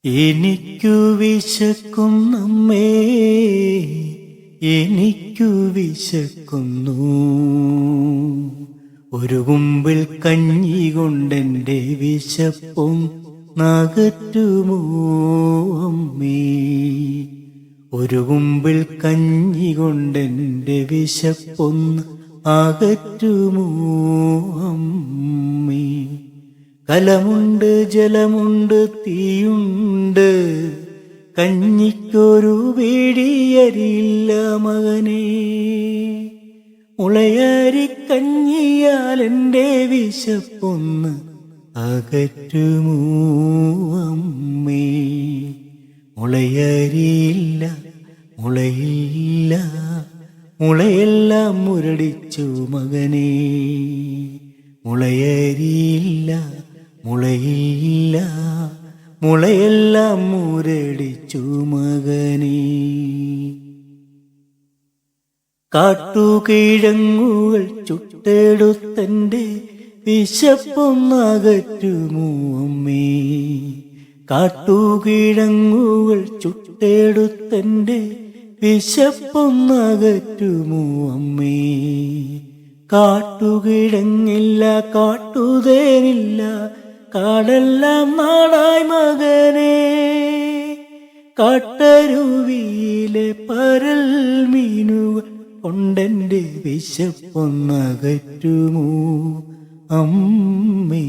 എനിക്കു വിശക്കുന്നമ്മേ, എനിക്കു വിശക്കുന്നു. ഒരു കുമ്പിൾ കഞ്ഞി കൊണ്ടെൻ്റെ വിശപ്പും നകറ്റുമോ അമ്മേ? ഒരു കുമ്പിൾ കഞ്ഞി കൊണ്ടെൻ്റെ വിശപ്പൊന്ന് അകറ്റുമോ അമ്മേ? കലമുണ്ട്, ജലമുണ്ട്, തീയുണ്ട്, കഞ്ഞിക്കൊരു പിടിയരിയില്ല മകനേ. മുളയരി കഞ്ഞിയാൽ എൻ്റെ വിശപ്പൊന്ന് അകറ്റുമോ അമ്മേ? മുളയരിയില്ല, മുളയില്ല, മുളയെല്ലാം മുരടിച്ചു മകനേ. മുളയരിയില്ല, മുളയില്ല, മുളയെല്ലാം മുരടിച്ചു മകനേ. കാട്ടുകിഴങ്ങുകൾ ചുട്ടെടുത്തെൻ്റെ വിശപ്പൊന്നകറ്റുമോ അമ്മേ? കാട്ടുകിഴങ്ങുകൾ ചുട്ടെടുത്തെൻ്റെ വിശപ്പൊന്നകറ്റുമോ അമ്മേ? കാട്ടുകിഴങ്ങില്ല, കാട്ടുതേനില്ല, കാടെല്ലാം നാടായി മകനേ. കാട്ടരുവിയിലെ പരൽ മീനുകൾ കൊണ്ടെൻ്റെ വിശപ്പൊന്നകറ്റുമോ അമ്മേ?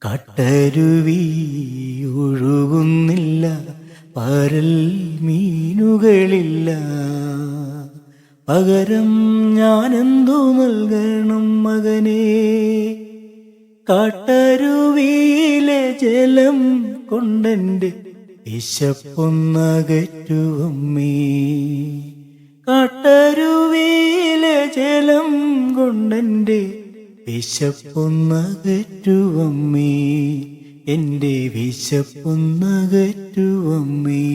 കാട്ടരുവി ഒഴുകുന്നില്ല, പരൽ മീനുകളില്ല, പകരം ഞാനെന്തു നൽകണം മകനേ? കാട്ടരുവിയിലെ ജലം കൊണ്ടെൻ്റെ വിശപ്പൊന്നകറ്റു അമ്മേ. കാട്ടരുവിയിലെ ജലം കൊണ്ടെൻ്റെ വിശപ്പൊന്നകറ്റു അമ്മേ, എൻ്റെ വിശപ്പൊന്നകറ്റു അമ്മേ.